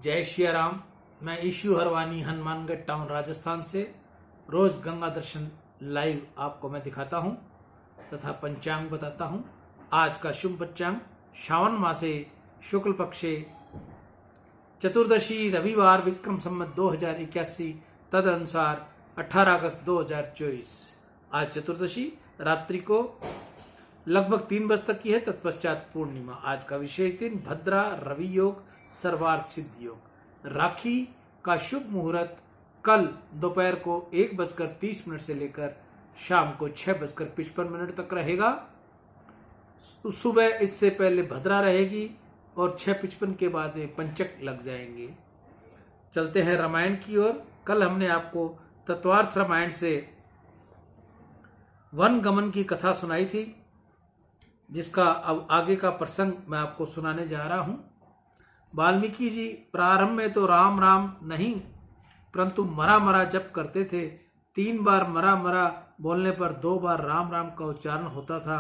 जय श्री राम। मैं issue Harwani Hanumangarh town Rajasthan से रोज गंगा दर्शन लाइव आपको मैं दिखाता हूं तथा पंचांग बताता हूं। आज का शुभ पंचांग श्रावण मासे शुक्ल पक्षे चतुर्दशी रविवार विक्रम संवत 2081 तद अनुसार 18 अगस्त 2024। आज चतुर्दशी रात्रि को लगभग 3 बजे तक की है, तत्पश्चात पूर्णिमा। आज का विशेष दिन भद्रा रवि योग सर्वार्थ सिद्धि योग। राखी का शुभ मुहूर्त कल दोपहर को 1:30 से लेकर शाम को 6:55 तक रहेगा। सुबह इससे पहले भद्रा रहेगी और 6:55 के बाद पंचक लग जाएंगे। चलते हैं रामायण की ओर। कल हमने आपको तत्वार्थ रामायण से वन गमन की कथा सुनाई थी, जिसका अब आगे का प्रसंग मैं आपको सुनाने जा रहा हूं। वाल्मीकि जी प्रारंभ में तो राम राम नहीं परंतु मरा मरा जप करते थे। 3 बार मरा मरा बोलने पर 2 बार राम राम का उच्चारण होता था।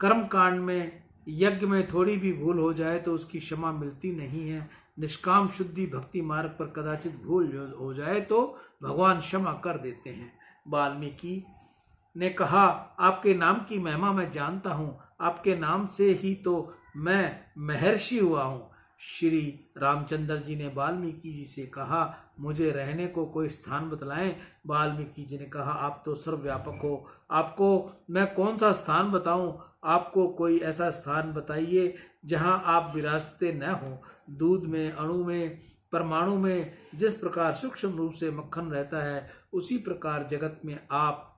कर्म कांड में यज्ञ में थोड़ी भी भूल हो जाए तो उसकी क्षमा मिलती नहीं है। निष्काम शुद्धि भक्ति मार्ग पर कदाचित भूल हो जाए तो भगवान क्षमा कर देते हैं। वाल्मीकि ने कहा, आपके नाम की महिमा मैं जानता हूं, आपके नाम से ही तो मैं महर्षि हुआ हूं। श्री रामचंद्र जी ने वाल्मीकि जी से कहा, मुझे रहने को कोई स्थान बतलाएं। वाल्मीकि जी ने कहा, आप तो सर्वव्यापक हो, आपको मैं कौन सा स्थान बताऊं। आपको कोई ऐसा स्थान बताइए जहां आप विराजते न हो। दूध में, अणु में, परमाणु में जिस प्रकार सूक्ष्म रूप से मक्खन रहता है, उसी प्रकार जगत में आप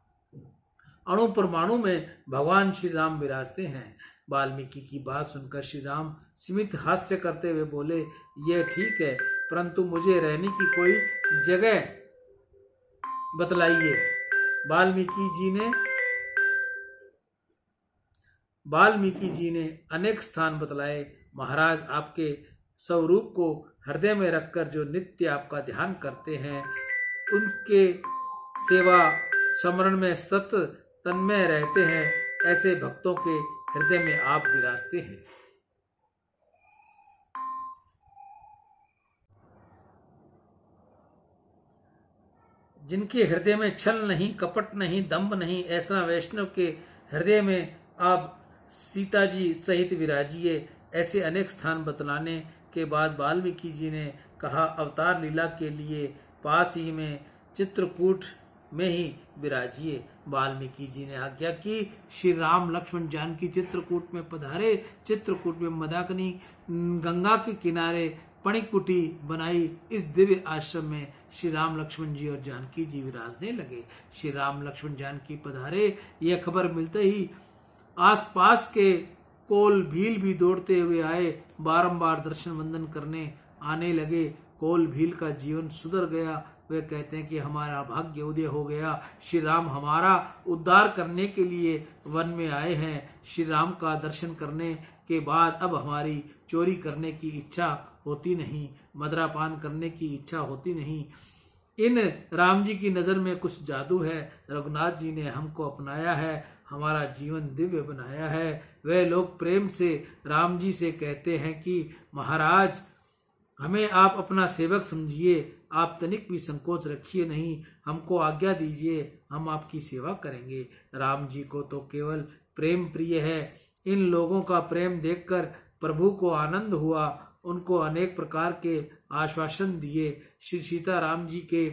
अणु परमाणु में भगवान श्री राम विराजते हैं। वाल्मीकि की बात सुनकर श्री राम स्मित हास्य करते हुए बोले, यह ठीक है, परंतु मुझे रहने की कोई जगह बतलाइए। वाल्मीकि जी ने अनेक स्थान बतलाए। महाराज, आपके स्वरूप को हृदय में रखकर जो नित्य आपका ध्यान करते हैं, उनके सेवा स्मरण में सतत तन्मय रहते हैं, ऐसे भक्तों के हृदय में आप विराजते हैं। जिनके हृदय में छल नहीं, कपट नहीं, दंभ नहीं, ऐसा वैष्णव के हृदय में आप सीता जी सहित विराजिए। ऐसे अनेक स्थान बतलाने के बाद वाल्मीकि जी ने कहा, अवतार लीला के लिए पास ही में चित्रकूट में ही विराजिए। वाल्मीकि जी ने आज्ञा की, श्री राम लक्ष्मण जानकी चित्रकूट में पधारे। चित्रकूट में मंदाकिनी गंगा के किनारे पणिकुटी बनाई। इस दिव्य आश्रम में श्री राम लक्ष्मण जी और जानकी जी विराजने लगे। श्री राम लक्ष्मण जानकी पधारे, यह खबर मिलते ही आसपास के कोल भील भी दौड़ते हुए आए, बारंबार दर्शन वंदन करने आने लगे। कोल भील का जीवन सुधर गया। वे कहते हैं कि हमारा भाग्य उदय हो गया। श्री राम हमारा उद्धार करने के लिए वन में आए हैं। श्री राम का दर्शन करने के बाद अब हमारी चोरी करने की इच्छा होती नहीं, मदरापान करने की इच्छा होती नहीं। इन राम जी की नजर में कुछ जादू है। रघुनाथ जी ने हमको अपनाया है, हमारा जीवन दिव्य बनाया है। वे लोग प्रेम से राम जी से कहते हैं कि महाराज, हमें आप अपना सेवक समझिए, आप तनिक भी संकोच रखिए नहीं, हमको आज्ञा दीजिए, हम आपकी सेवा करेंगे। राम जी को तो केवल प्रेम प्रिय है। इन लोगों का प्रेम देखकर प्रभु को आनंद हुआ। उनको अनेक प्रकार के आश्वासन दिए। श्री सीता राम जी के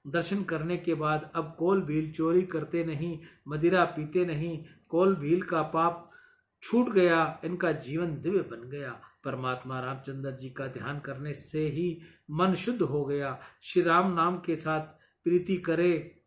दर्शन करने के बाद अब कोल भील चोरी करते नहीं, मदिरा पीते नहीं। कोल भील का पाप छूट गया, इनका जीवन दिव्य बन गया। परमात्मा रामचंद्र जी का ध्यान करने से ही मन शुद्ध हो गया। श्री राम नाम के साथ प्रीति करे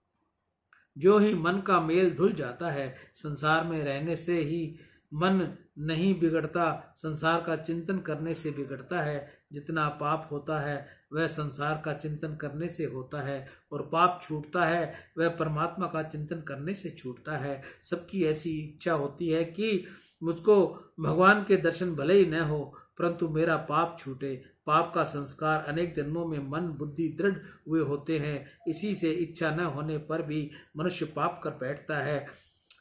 जो ही मन का मेल धुल जाता है। संसार में रहने से ही मन नहीं बिगड़ता, संसार का चिंतन करने से बिगड़ता है। जितना पाप होता है वह संसार का चिंतन करने से होता है, और पाप छूटता है वह परमात्मा का चिंतन करने से छूटता है। सबकी ऐसी इच्छा होती है कि मुझको भगवान के दर्शन भले ही न हो, परंतु मेरा पाप छूटे। पाप का संस्कार अनेक जन्मों में मन बुद्धि दृढ़ हुए होते हैं। इसी से इच्छा न होने पर भी मनुष्य पाप कर बैठता है।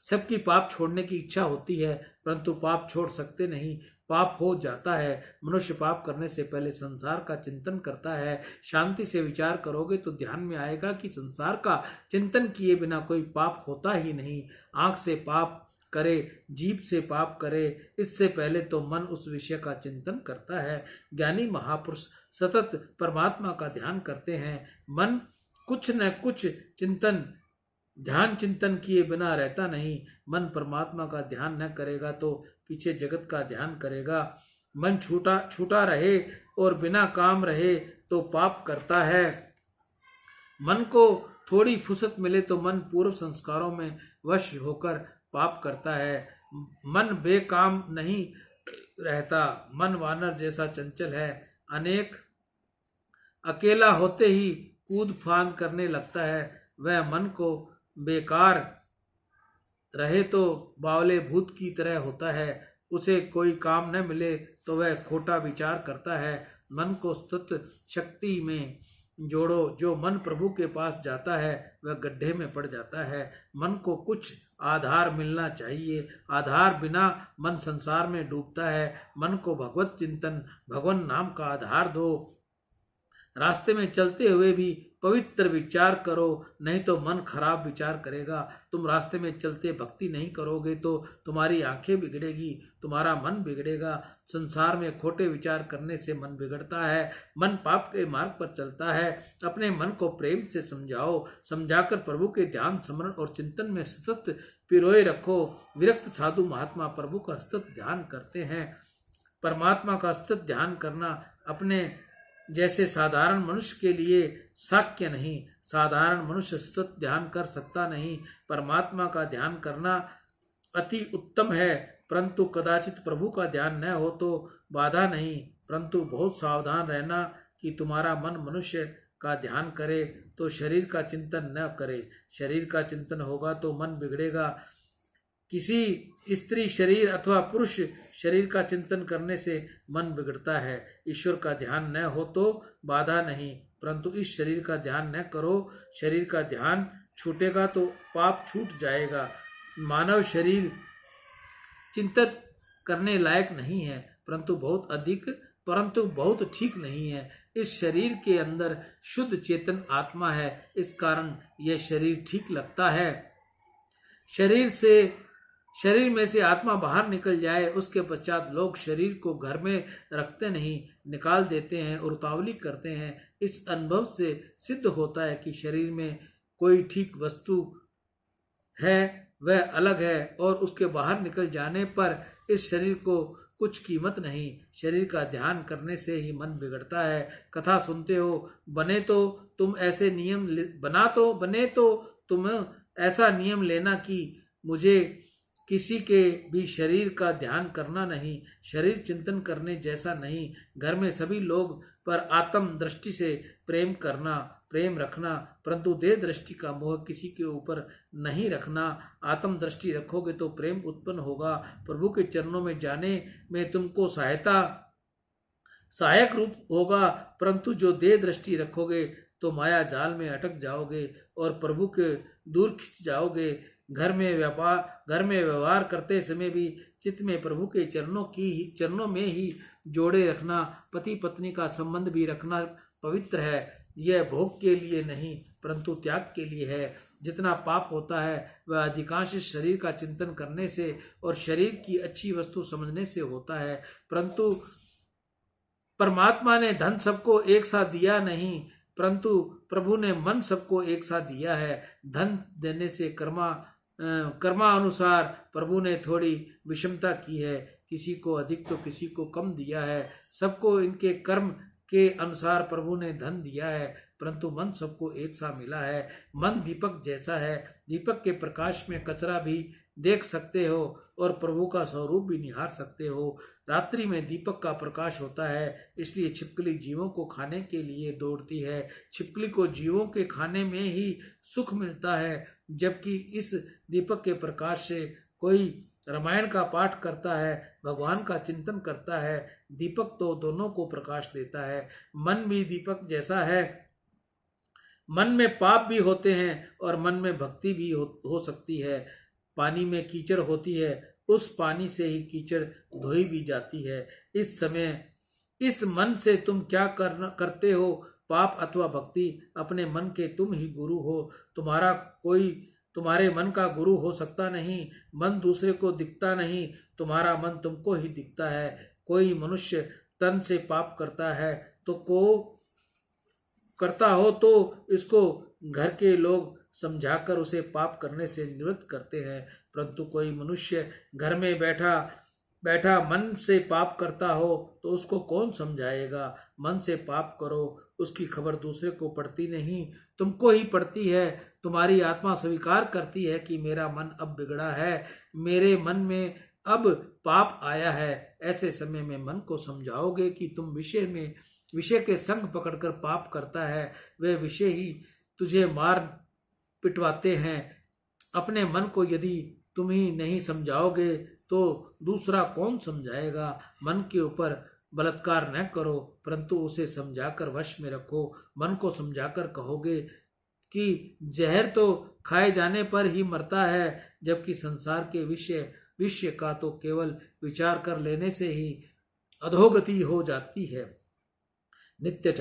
सबकी पाप छोड़ने की इच्छा होती है, परंतु पाप छोड़ सकते नहीं। पाप हो जाता है। मनुष्य पाप करने से पहले संसार का चिंतन करता है। शांति से विचार करोगे तो ध्यान में आएगा कि संसार का चिंतन किए बिना कोई पाप होता ही नहीं। आंख से पाप करे, जीभ से पाप करे, इससे पहले तो मन उस विषय का चिंतन करता है। ज्ञानी महापुरुष सतत परमात्मा का ध्यान करते हैं। मन कुछ न कुछ ध्यान चिंतन किए बिना रहता नहीं। मन परमात्मा का ध्यान न करेगा तो पीछे जगत का ध्यान करेगा। मन छूटा रहे और बिना काम रहे तो पाप करता है। मन को थोड़ी फुर्सत मिले तो मन पूर्व संस्कारों में वश होकर पाप करता है। मन बेकाम नहीं रहता। मन वानर जैसा चंचल है। अकेला होते ही कूद फांद करने लगता है। वह मन को बेकार रहे तो बावले भूत की तरह होता है। उसे कोई काम न मिले तो वह खोटा विचार करता है। मन को स्तुत शक्ति में जोड़ो। जो मन प्रभु के पास जाता है वह गड्ढे में पड़ जाता है। मन को कुछ आधार मिलना चाहिए। आधार बिना मन संसार में डूबता है। मन को भगवत चिंतन, भगवान नाम का आधार दो। रास्ते में चलते हुए भी पवित्र विचार करो, नहीं तो मन खराब विचार करेगा। तुम रास्ते में चलते भक्ति नहीं करोगे तो तुम्हारी आंखें बिगड़ेगी, तुम्हारा मन बिगड़ेगा। संसार में खोटे विचार करने से मन बिगड़ता है। मन पाप के मार्ग पर चलता है। अपने मन को प्रेम से समझाओ। समझाकर प्रभु के ध्यान, स्मरण और चिंतन में सतत पिरोए रखो। विरक्त साधु महात्मा प्रभु का सतत ध्यान करते हैं। परमात्मा का सतत ध्यान करना अपने जैसे साधारण मनुष्य के लिए शक्य नहीं। साधारण मनुष्य सतत ध्यान कर सकता नहीं। परमात्मा का ध्यान करना अति उत्तम है, परंतु कदाचित प्रभु का ध्यान न हो तो बाधा नहीं। परंतु बहुत सावधान रहना कि तुम्हारा मन मनुष्य का ध्यान करे तो शरीर का चिंतन न करे। शरीर का चिंतन होगा तो मन बिगड़ेगा। किसी स्त्री शरीर अथवा पुरुष शरीर का चिंतन करने से मन बिगड़ता है। ईश्वर का ध्यान न हो तो बाधा नहीं, परंतु इस शरीर का ध्यान न करो। शरीर का ध्यान छूटेगा तो पाप छूट जाएगा। मानव शरीर चिंतित करने लायक नहीं है, परंतु बहुत ठीक नहीं है। इस शरीर के अंदर शुद्ध चेतन आत्मा है, इस कारण यह शरीर ठीक लगता है। शरीर में से आत्मा बाहर निकल जाए, उसके पश्चात लोग शरीर को घर में रखते नहीं, निकाल देते हैं और उतावली करते हैं। इस अनुभव से सिद्ध होता है कि शरीर में कोई ठीक वस्तु है, वह अलग है, और उसके बाहर निकल जाने पर इस शरीर को कुछ कीमत नहीं। शरीर का ध्यान करने से ही मन बिगड़ता है। कथा सुनते हो, बने तो तुम ऐसा नियम लेना कि मुझे किसी के भी शरीर का ध्यान करना नहीं। शरीर चिंतन करने जैसा नहीं। घर में सभी लोग पर आत्म दृष्टि से प्रेम रखना, परंतु देह दृष्टि का मोह किसी के ऊपर नहीं रखना। आत्म दृष्टि रखोगे तो प्रेम उत्पन्न होगा। प्रभु के चरणों में जाने में तुमको सहायक रूप होगा, परंतु जो देह दृष्टि रखोगे तो माया जाल में अटक जाओगे और प्रभु के दूर खिंच जाओगे। घर में व्यवहार करते समय भी चित्त में प्रभु के चरणों में ही जोड़े रखना। पति पत्नी का संबंध भी रखना पवित्र है। यह भोग के लिए नहीं, परंतु त्याग के लिए है। जितना पाप होता है वह अधिकांश शरीर का चिंतन करने से और शरीर की अच्छी वस्तु समझने से होता है। परंतु परमात्मा ने धन सबको एक साथ दिया नहीं, परंतु प्रभु ने मन सबको एक साथ दिया है। धन देने से कर्मानुसार प्रभु ने थोड़ी विषमता की है। किसी को अधिक तो किसी को कम दिया है। सबको इनके कर्म के अनुसार प्रभु ने धन दिया है, परंतु मन सबको एक सा मिला है। मन दीपक जैसा है। दीपक के प्रकाश में कचरा भी देख सकते हो और प्रभु का स्वरूप भी निहार सकते हो। रात्रि में दीपक का प्रकाश होता है, इसलिए छिपकली जीवों को खाने के लिए दौड़ती है। छिपकली को जीवों के खाने में ही सुख मिलता है, जबकि इस दीपक के प्रकाश से कोई रामायण का पाठ करता है, भगवान का चिंतन करता है। दीपक तो दोनों को प्रकाश देता है। मन भी दीपक जैसा है। मन में पाप भी होते हैं और मन में भक्ति भी हो सकती है। पानी में कीचड़ होती है उस पानी से ही कीचड़ धोई भी जाती है। इस समय इस मन से तुम क्या करते हो, पाप अथवा भक्ति? अपने मन के तुम ही गुरु हो, तुम्हारा कोई तुम्हारे मन का गुरु हो सकता नहीं। मन दूसरे को दिखता नहीं, तुम्हारा मन तुमको ही दिखता है। कोई मनुष्य तन से पाप करता है तो इसको घर के लोग समझाकर उसे पाप करने से निवृत्त करते हैं, परंतु कोई मनुष्य घर में बैठा बैठा मन से पाप करता हो तो उसको कौन समझाएगा? मन से पाप करो, उसकी खबर दूसरे को पड़ती नहीं, तुमको ही पड़ती है। तुम्हारी आत्मा स्वीकार करती है कि मेरा मन अब बिगड़ा है, मेरे मन में अब पाप आया है। ऐसे समय में मन को समझाओगे कि तुम विषय के संग पकड़कर पाप करता है, वे विषय ही तुझे मार पिटवाते हैं। अपने मन को यदि तुम ही नहीं समझाओगे तो दूसरा कौन समझाएगा? मन के ऊपर बलात्कार न करो, परंतु उसे समझाकर वश में रखो। मन को समझाकर कहोगे कि जहर तो खाए जाने पर ही मरता है, जबकि संसार के विषय का तो केवल विचार कर लेने से ही अधोगति हो जाती है। नित्य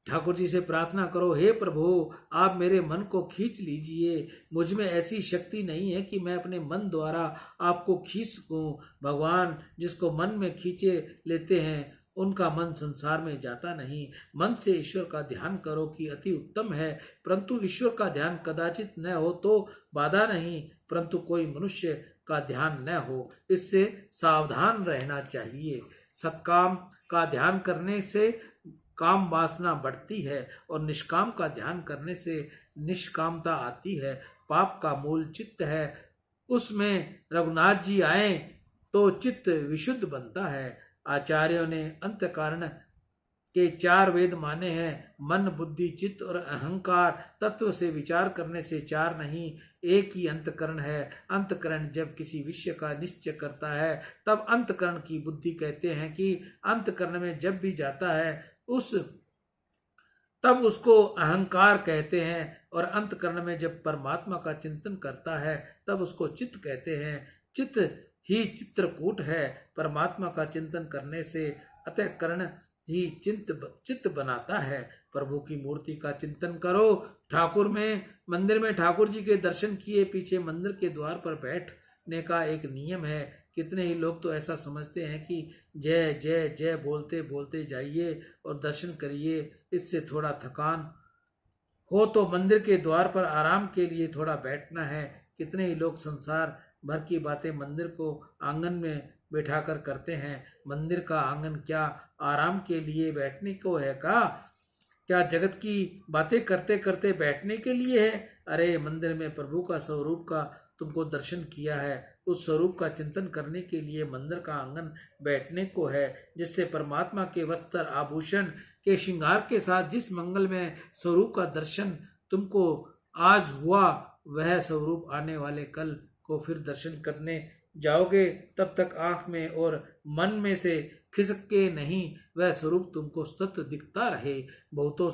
ठाकुर जी से प्रार्थना करो, हे प्रभु आप मेरे मन को खींच लीजिए। मुझ में ऐसी शक्ति नहीं है कि मैं अपने मन द्वारा आपको खींच सकूं। भगवान जिसको मन में खींचे लेते हैं उनका मन संसार में जाता नहीं। मन से ईश्वर का ध्यान करो कि अति उत्तम है, परंतु ईश्वर का ध्यान कदाचित न हो तो बाधा नहीं, परंतु कोई मनुष्य का ध्यान न हो, इससे सावधान रहना चाहिए। सत्काम का ध्यान करने से काम वासना बढ़ती है और निष्काम का ध्यान करने से निष्कामता आती है। पाप का मूल चित्त है, उसमें रघुनाथ जी आए तो चित्त विशुद्ध बनता है। आचार्यों ने अंतःकरण के 4 वेद माने हैं, मन बुद्धि चित्त और अहंकार। तत्व से विचार करने से 4 नहीं, एक ही अंतःकरण है। अंतःकरण जब किसी विषय का निश्चय करता है तब अंतःकरण की बुद्धि कहते हैं कि अंतःकरण में जब भी जाता है तब उसको अहंकार कहते हैं, और अंतःकरण में जब परमात्मा का चिंतन करता है तब उसको चित्त कहते हैं। चित्त ही चित्रकूट है। परमात्मा का चिंतन करने से अंतःकरण ही चित्त बनाता है। प्रभु की मूर्ति का चिंतन करो। मंदिर में ठाकुर जी के दर्शन किए पीछे मंदिर के द्वार पर बैठने का एक नियम है। कितने ही लोग तो ऐसा समझते हैं कि जय जय जय बोलते बोलते जाइए और दर्शन करिए, इससे थोड़ा थकान हो तो मंदिर के द्वार पर आराम के लिए थोड़ा बैठना है। कितने ही लोग संसार भर की बातें मंदिर को आंगन में बैठाकर करते हैं। मंदिर का आंगन क्या आराम के लिए बैठने को है क्या जगत की बातें करते करते बैठने के लिए है? अरे मंदिर में प्रभु का स्वरूप का तुमको दर्शन किया है, उस स्वरूप का चिंतन करने के लिए मंदिर का आंगन बैठने को है, जिससे परमात्मा के वस्त्र आभूषण के श्रृंगार के साथ जिस मंगल में स्वरूप का दर्शन तुमको आज हुआ, वह स्वरूप आने वाले कल को फिर दर्शन करने जाओगे, तब तक आंख में और मन में से खिसक के नहीं वह स्वरूप तुमको सतत दिखता रहे। बहुतों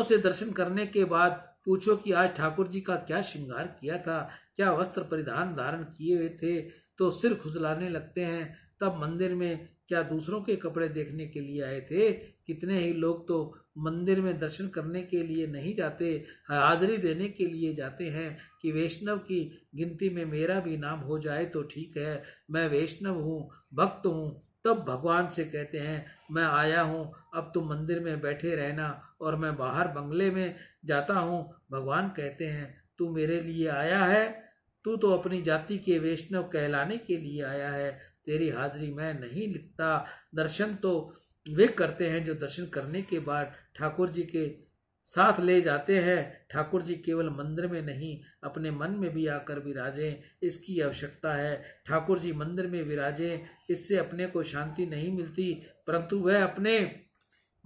से दर्शन करने के बाद पूछो कि आज ठाकुर जी का क्या श्रृंगार किया था, क्या वस्त्र परिधान धारण किए हुए थे, तो सिर खुजलाने लगते हैं। तब मंदिर में क्या दूसरों के कपड़े देखने के लिए आए थे? कितने ही लोग तो मंदिर में दर्शन करने के लिए नहीं जाते, हाजिरी देने के लिए जाते हैं कि वैष्णव की गिनती में मेरा भी नाम हो जाए तो ठीक है, मैं वैष्णव हूँ, भक्त हूँ। तब भगवान से कहते हैं मैं आया हूँ, अब तुम मंदिर में बैठे रहना और मैं बाहर बंगले में जाता हूँ। भगवान कहते हैं तू मेरे लिए आया है, तू तो अपनी जाति के वैष्णव कहलाने के लिए आया है, तेरी हाजिरी मैं नहीं लिखता। दर्शन तो वे करते हैं जो दर्शन करने के बाद ठाकुर जी के साथ ले जाते हैं। ठाकुर जी केवल मंदिर में नहीं अपने मन में भी आकर विराजें, इसकी आवश्यकता है। ठाकुर जी मंदिर में विराजें, इससे अपने को शांति नहीं मिलती, परंतु वह अपने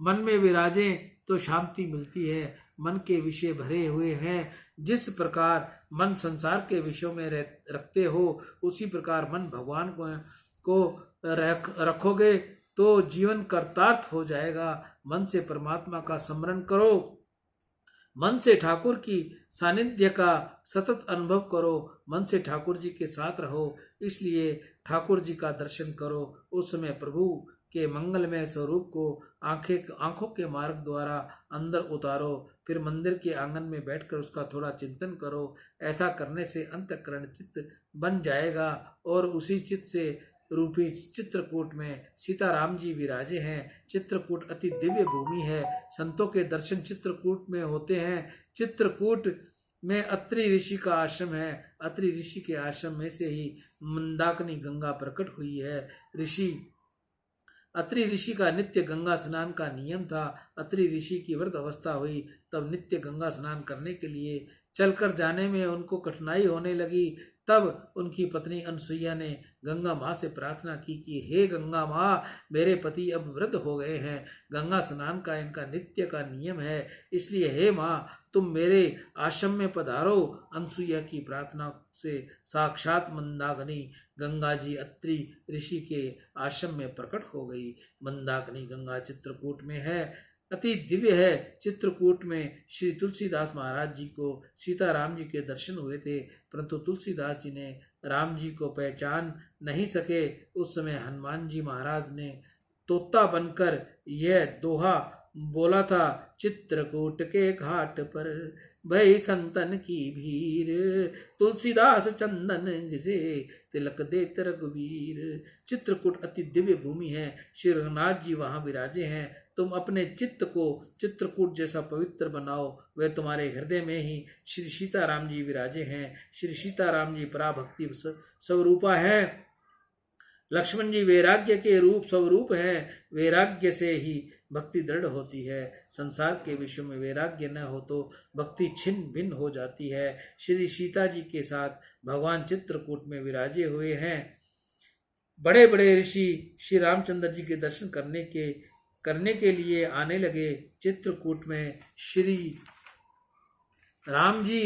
मन में विराजें तो शांति मिलती है। मन के विषय भरे हुए हैं, जिस प्रकार मन संसार के विषयों में रखते हो, उसी प्रकार मन भगवान को रखोगे तो जीवन कर्तार्थ हो जाएगा। मन से परमात्मा का स्मरण करो, मन से ठाकुर की सानिध्य का सतत अनुभव करो, मन से ठाकुर जी के साथ रहो। इसलिए ठाकुर जी का दर्शन करो, उस समय प्रभु के मंगलमय स्वरूप को आंखों के मार्ग द्वारा अंदर उतारो। फिर मंदिर के आंगन में बैठकर उसका थोड़ा चिंतन करो। ऐसा करने से अंतःकरण चित्त बन जाएगा और उसी चित्त से रूपी चित्रकूट में सीताराम जी विराजे हैं। चित्रकूट अति दिव्य भूमि है। संतों के दर्शन चित्रकूट में होते हैं। चित्रकूट में अत्रि ऋषि का आश्रम है। अत्रि ऋषि के आश्रम में से ही मंदाकिनी गंगा प्रकट हुई है। अत्रि ऋषि का नित्य गंगा स्नान का नियम था। अत्रि ऋषि की वृद्ध अवस्था हुई तब नित्य गंगा स्नान करने के लिए चलकर जाने में उनको कठिनाई होने लगी। तब उनकी पत्नी अनसुईया ने गंगा माँ से प्रार्थना की कि हे गंगा माँ, मेरे पति अब वृद्ध हो गए हैं, गंगा स्नान का इनका नित्य का नियम है, इसलिए हे माँ तुम मेरे आश्रम में पधारो। अनसुईया की प्रार्थना से साक्षात मंदाकिनी गंगा जी अत्रि ऋषि के आश्रम में प्रकट हो गई। मंदाकिनी गंगा चित्रकूट में है, अति दिव्य है। चित्रकूट में श्री तुलसीदास महाराज जी को सीताराम जी के दर्शन हुए थे, परंतु तुलसीदास जी ने राम जी को पहचान नहीं सके। उस समय हनुमान जी महाराज ने तोता बनकर यह दोहा बोला था, चित्रकूट के घाट पर भई संतन की भीड़, तुलसीदास चंदन जिसे तिलक देत रघुवीर। चित्रकूट अति दिव्य भूमि है। श्री रघुनाथ जी वहां विराजे हैं। तुम अपने चित्त को चित्रकूट जैसा पवित्र बनाओ। वे तुम्हारे हृदय में ही श्री सीताराम जी विराजे हैं। श्री सीताराम जी पराभक्ति स्वरूपा है। लक्ष्मण जी वैराग्य के रूप स्वरूप हैं। वैराग्य से ही भक्ति दृढ़ होती है। संसार के विषयों में वैराग्य न हो तो भक्ति छिन्न भिन्न हो जाती है। श्री सीता जी के साथ भगवान चित्रकूट में विराजे हुए हैं। बड़े बड़े ऋषि श्री रामचंद्र जी के दर्शन करने के लिए आने लगे। चित्रकूट में श्री राम जी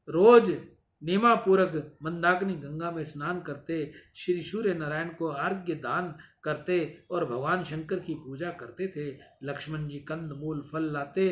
रोज नेमापूर्वक मंदाकिनी गंगा में स्नान करते, श्री सूर्य नारायण को अर्घ्य दान करते और भगवान शंकर की पूजा करते थे। लक्ष्मण जी कंद मूल फल लाते,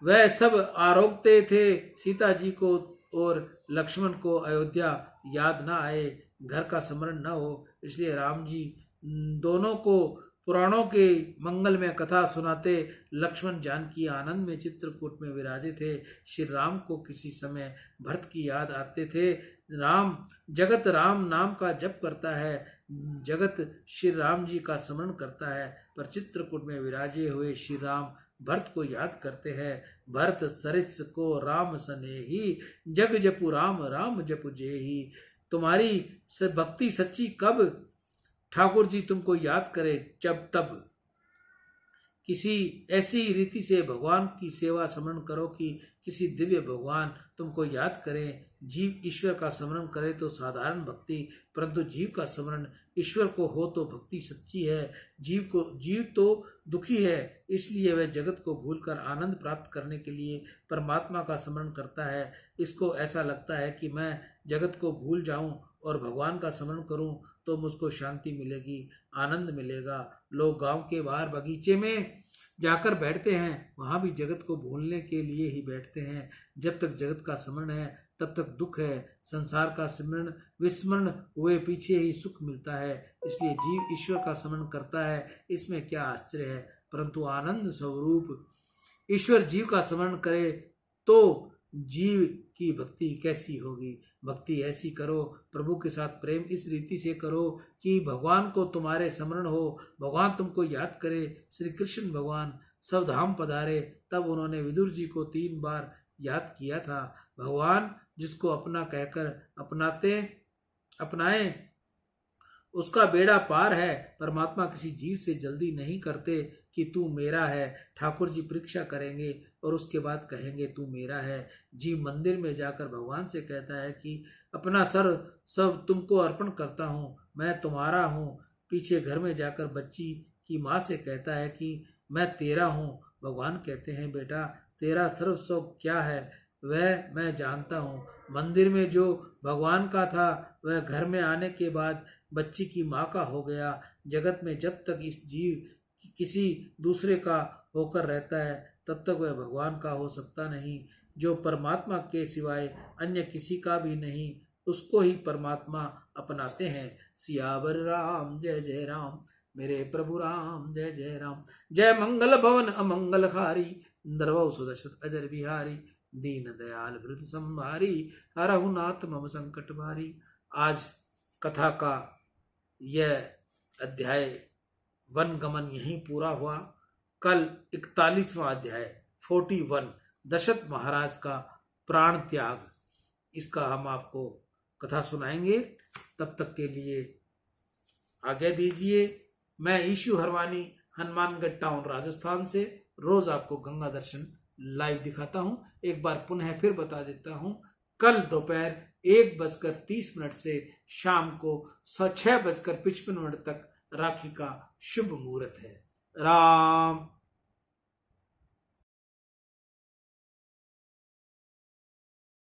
वह सब आरोग्यते थे। सीता जी को और लक्ष्मण को अयोध्या याद न आए, घर का स्मरण न हो, इसलिए राम जी दोनों को पुराणों के मंगल में कथा सुनाते। लक्ष्मण जानकी आनंद में चित्रकूट में विराजे थे। श्री राम को किसी समय भरत की याद आते थे। जगत राम नाम का जप करता है, जगत श्री राम जी का स्मरण करता है, पर चित्रकूट में विराजे हुए श्री राम भरत को याद करते हैं। भरत सरिस को राम सनेही, जग जपु राम राम जपु जेही। तुम्हारी भक्ति सच्ची कब ठाकुर जी तुमको याद करे, जब तब किसी ऐसी रीति से भगवान की सेवा स्मरण करो कि किसी दिव्य भगवान तुमको याद करें। जीव ईश्वर का स्मरण करे तो साधारण भक्ति, परंतु जीव का स्मरण ईश्वर को हो तो भक्ति सच्ची है। जीव तो दुखी है, इसलिए वह जगत को भूलकर आनंद प्राप्त करने के लिए परमात्मा का स्मरण करता है। इसको ऐसा लगता है कि मैं जगत को भूल जाऊं और भगवान का स्मरण करूं तो मुझको शांति मिलेगी, आनंद मिलेगा। लोग गांव के बाहर बगीचे में जाकर बैठते हैं, वहां भी जगत को भूलने के लिए ही बैठते हैं। जब तक जगत का स्मरण है तब तक दुख है। संसार का स्मरण विस्मरण हुए पीछे ही सुख मिलता है, इसलिए जीव ईश्वर का स्मरण करता है, इसमें क्या आश्चर्य है। परंतु आनंद स्वरूप ईश्वर जीव का स्मरण करे तो जीव की भक्ति कैसी होगी। भक्ति ऐसी करो, प्रभु के साथ प्रेम इस रीति से करो कि भगवान को तुम्हारे स्मरण हो, भगवान तुमको याद करे। श्री कृष्ण भगवान सवधाम पधारे, तब उन्होंने विदुर जी को 3 बार याद किया था। भगवान जिसको अपना कहकर अपनाए उसका बेड़ा पार है। परमात्मा किसी जीव से जल्दी नहीं करते कि तू मेरा है। ठाकुर जी परीक्षा करेंगे और उसके बाद कहेंगे तू मेरा है। जीव मंदिर में जाकर भगवान से कहता है कि अपना सब तुमको अर्पण करता हूँ, मैं तुम्हारा हूँ। पीछे घर में जाकर बच्ची की माँ से कहता है कि मैं तेरा हूँ। भगवान कहते हैं बेटा तेरा सर्वस्व क्या है वह मैं जानता हूँ। मंदिर में जो भगवान का था वह घर में आने के बाद बच्ची की माँ का हो गया। जगत में जब तक इस जीव किसी दूसरे का होकर रहता है तब तक वह भगवान का हो सकता नहीं। जो परमात्मा के सिवाय अन्य किसी का भी नहीं, उसको ही परमात्मा अपनाते हैं। सियावर राम जय जय राम, मेरे प्रभु राम जय जय राम। जय मंगल भवन अमंगल हारी, नरवउ सुदशरथ अजर बिहारी। दीन दयाल वृद्ध संभारी, हरहु नाथ मम संकट भारी। आज कथा का यह अध्याय वन गमन यहीं पूरा हुआ। कल 41वां अध्याय 41 दशरथ महाराज का प्राण त्याग, इसका हम आपको कथा सुनाएंगे। तब तक के लिए आज्ञा दीजिए। मैं ईशु हरवानी हनुमानगढ़ टाउन राजस्थान से रोज आपको गंगा दर्शन लाइव दिखाता हूं। एक बार पुनः फिर बता देता हूं, कल दोपहर 1:30 से शाम को 6:55 तक राखी का शुभ मुहूर्त है। राम